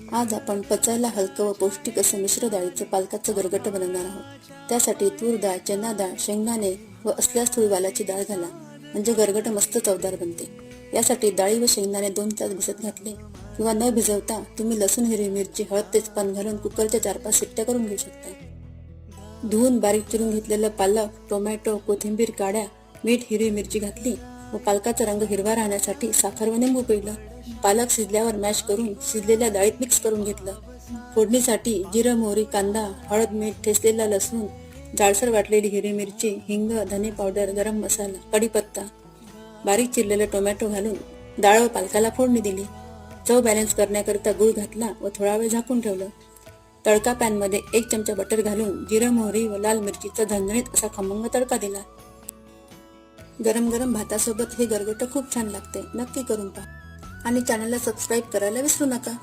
आज आपण पचायला हलकं व पौष्टिक असं मिश्र डाळीचं पालकाचं गरगटं बनवणार आहोत। त्यासाठी तूर डाळ, चना डाळ, शेंगदाणे व असल्यास थोडी वालाची डाळ घाला, म्हणजे गरगटं मस्त चवदार बनते। यासाठी डाळी व शेंगदाणे 2 तास भिजत घातले किंवा न भिजवता तुम्ही लसूण, हिरवी मिरची, हळद, तेजपान घालून कुकरच्या 4-5 शिट्ट्या करून घेऊ शकता। धुवून बारीक चिरून घेतलेलं पालक, टोमॅटो, कोथिंबीर काढ्या, मीठ, हिरवी मिरची घातली व पालकाचा रंग हिरवा राहण्यासाठी साखर व निंबू पिळलं। पालक शिजल्यावर मॅश करून शिजलेल्या डाळीत मिक्स करून घेतलं। फोडणीसाठी जिरं, मोहरी, कांदा, हळद, मीठ, ठेचलेला लसूण, जाडसर वाटलेली हिरवी मिरची, हिंग, धने पावडर, गरम मसाला, कढीपत्ता, बारीक चिरलेला टोमॅटो घालून डाळ व पालकाला फोडणी दिली। चव बॅलन्स करण्याकरिता गूळ घातला व थोडा वेळ झाकून ठेवलं। तडका पॅनमध्ये 1 चमचा बटर घालून जिरं, मोहरी व लाल मिरचीचा झणझणीत असा खमंग तडका दिला। गरम गरम भातासोबत हे गरगटं खूप छान लागते, नक्की करून पहा आणि चॅनलला सबस्क्राईब करायला विसरू नका।